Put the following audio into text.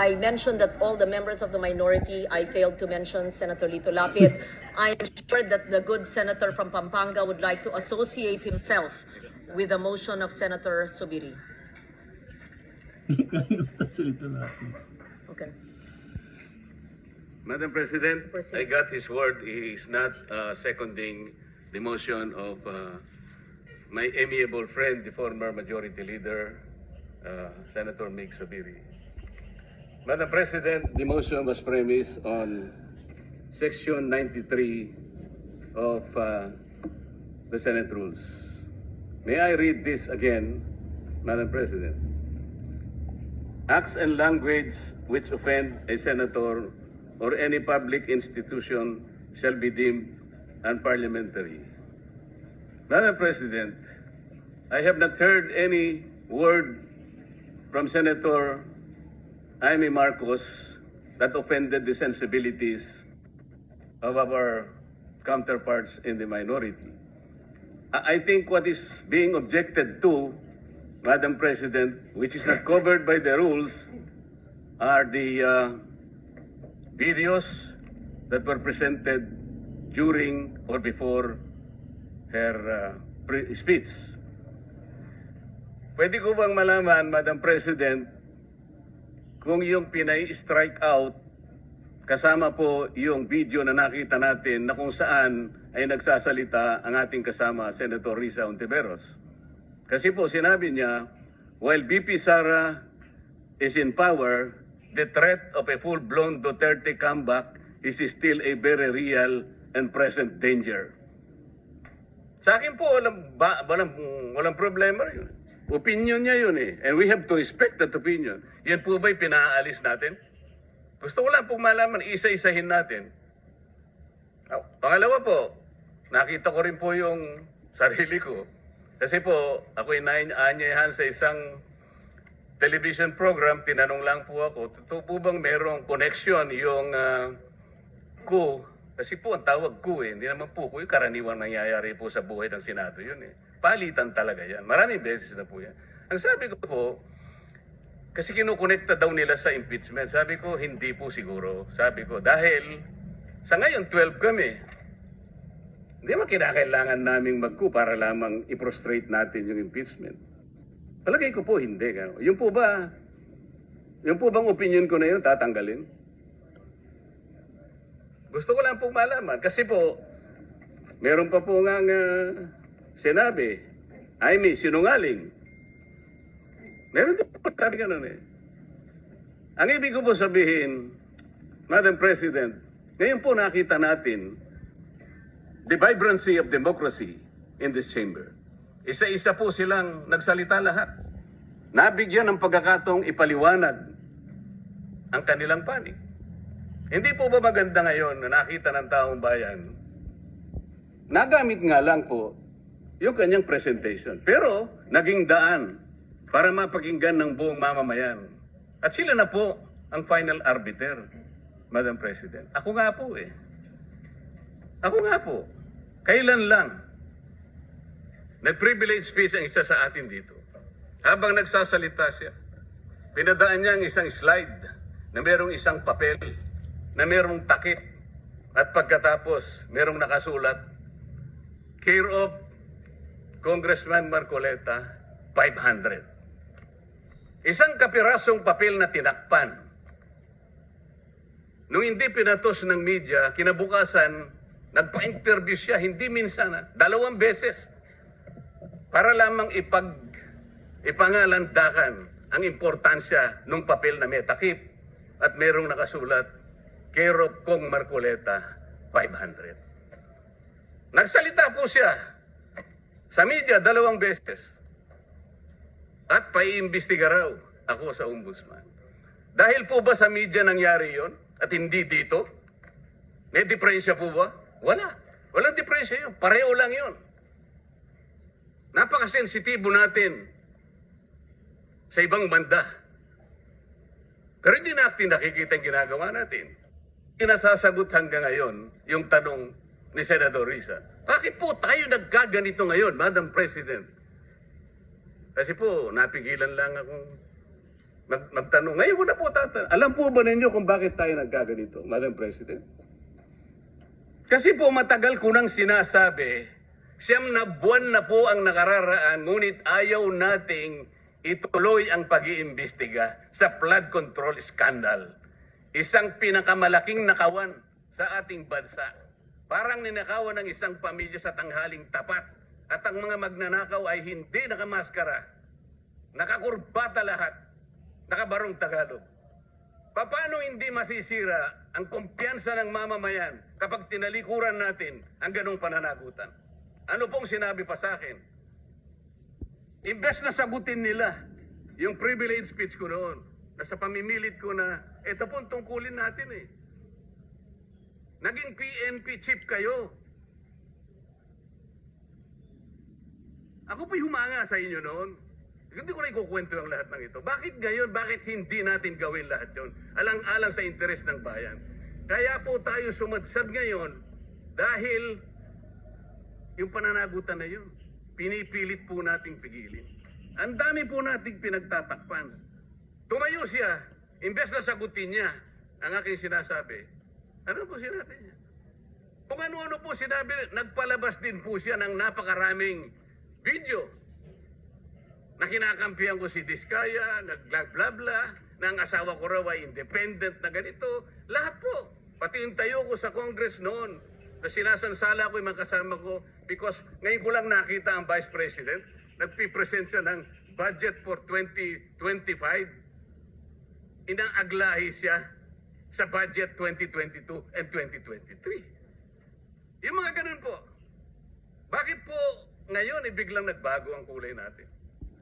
I mentioned that all the members of the minority, I failed to mention Senator Lito Lapid. I am sure that the good senator from Pampanga would like to associate himself with the motion of Senator Subiri. Okay. Madam President, Proceed. I got his word. He is not seconding the motion of my amiable friend, the former Majority Leader, Senator Mig Subiri. Madam President, the motion was premised on Section 93 of the Senate Rules. May I read this again, Madam President? Acts and language which offend a senator or any public institution shall be deemed unparliamentary. Madam President, I have not heard any word from Senator Amy Marcos that offended the sensibilities of our counterparts in the minority. I think what is being objected to, Madam President, which is not covered by the rules, are the videos that were presented during or before her speech. Pwede ko bang malaman, Madam President, kung yung pinay-strike out, kasama po yung video na nakita natin na kung saan ay nagsasalita ang ating kasama, Senator Risa Hontiveros. Kasi po sinabi niya, while VP Sara is in power, the threat of a full-blown Duterte comeback is still a very real and present danger. Sa akin po, walang problema yun. Opinion niya yun eh. And we have to respect that opinion. Yan po ba'y pinaalis natin? Gusto ko lang pong malaman, isa-isahin natin. Pangalawa po, nakita ko rin po yung sarili ko. Kasi po, ako'y naanyayahan sa isang television program, tinanong lang po ako, totoo po bang merong connection yung coup? Kasi po, ang tawag coup eh. Hindi naman po coup, yung karaniwang nangyayari po sa buhay ng Senado yun eh. Palitan talaga yan. Maraming beses na po yan. Ang sabi ko po, kasi kinukonekta daw nila sa impeachment. Sabi ko, hindi po siguro. Sabi ko, dahil sa ngayon 12 kami, hindi naman kinakailangan naming mag-coup para lamang i-prostrate natin yung impeachment. Palagay ko po, hindi. Yung po bang opinion ko na yun, tatanggalin? Gusto ko lang pong malaman. Kasi po, meron pa po nga sinabi, I mean, sinungaling. Meron din po, sabi ganun eh. Ang ibig ko po sabihin, Madam President, ngayon po nakita natin the vibrancy of democracy in this chamber. Isa-isa po silang nagsalita lahat. Nabigyan ng pagkakataong ipaliwanag ang kanilang panig. Hindi po ba maganda ngayon na nakita ng taong bayan, nagamit nga lang po yung kanyang presentation. Pero naging daan para mapakinggan ng buong mamamayan. At sila na po ang final arbiter, Madam President. Ako nga po eh. Ako nga po. Kailan lang nag-privilege speech ang isa sa atin dito. Habang nagsasalita siya, pinadaan niya ang isang slide na merong isang papel, na merong takip, at pagkatapos merong nakasulat, care of Congressman Marcoleta, 500. Isang kapirasong papel na tinakpan. Nung hindi pinatos ng media, kinabukasan, nagpa-interview siya, hindi minsan, 2 beses, para lamang ipangalandakan ang importansya ng papel na may takip at merong nakasulat, care of Kong Marcoleta, 500. Nagsalita po siya sa media 2 beses. At paiimbestiga raw ako sa ombudsman. Dahil po ba sa media nangyari yon at hindi dito? May diferensya po ba? Wala. Walang diferensya yun. Pareho lang yun. Napakasensitibo natin sa ibang banda. Pero hindi natin nakikita ang ginagawa natin. Inasasagot hanggang ngayon yung tanong ni Senador Risa. Bakit po tayo nagkaganito ngayon, Madam President? Kasi po, napigilan lang akong magtanong. Ngayon ko na po tatanong. Alam po ba ninyo kung bakit tayo nagkaganito, Madam President? Kasi po matagal ko nang sinasabi, 9 na buwan na po ang nakararaan, ngunit ayaw nating ituloy ang pag-iimbestiga sa flood control scandal. Isang pinakamalaking nakawan sa ating bansa. Parang ninakawan ng isang pamilya sa tanghaling tapat. At ang mga magnanakaw ay hindi nakamaskara. Nakakurbata lahat. Nakabarong Tagalog. Paano hindi masisira ang kumpiyansa ng mamamayan kapag tinalikuran natin ang ganong pananagutan? Ano pong sinabi pa sa akin? Imbes na sagutin nila yung privilege speech ko noon, na sa pamimilit ko na, ito pong tungkulin natin eh. Naging PNP chief kayo. Ako po'y humanga sa inyo noon. Hindi ko na ikukwento ang lahat ng ito. Bakit ngayon? Bakit hindi natin gawin lahat yon? Alang-alang sa interes ng bayan. Kaya po tayo sumadsad ngayon dahil yung pananagutan na yun, pinipilit po nating pigilin. Ang dami po nating pinagtatakpan. Tumayo siya, imbes na sagutin niya ang aking sinasabi. Ano po sinabi niya? Kung ano-ano po sinabi, nagpalabas din po siya ng napakaraming video na kinakampihan ko si Diskaya, nag-bla-bla-bla, na ang asawa ko raw ay independent na ganito. Lahat po. Pati yung tayo ko sa Congress noon, na sinasansala ko yung mga kasama ko because ngayon ko lang nakita ang Vice President, nagpipresent siya ng budget for 2025. Inaaglahi siya sa budget 2022 and 2023. Yung mga ganun po. Bakit po ngayon biglang nagbago ang kulay natin?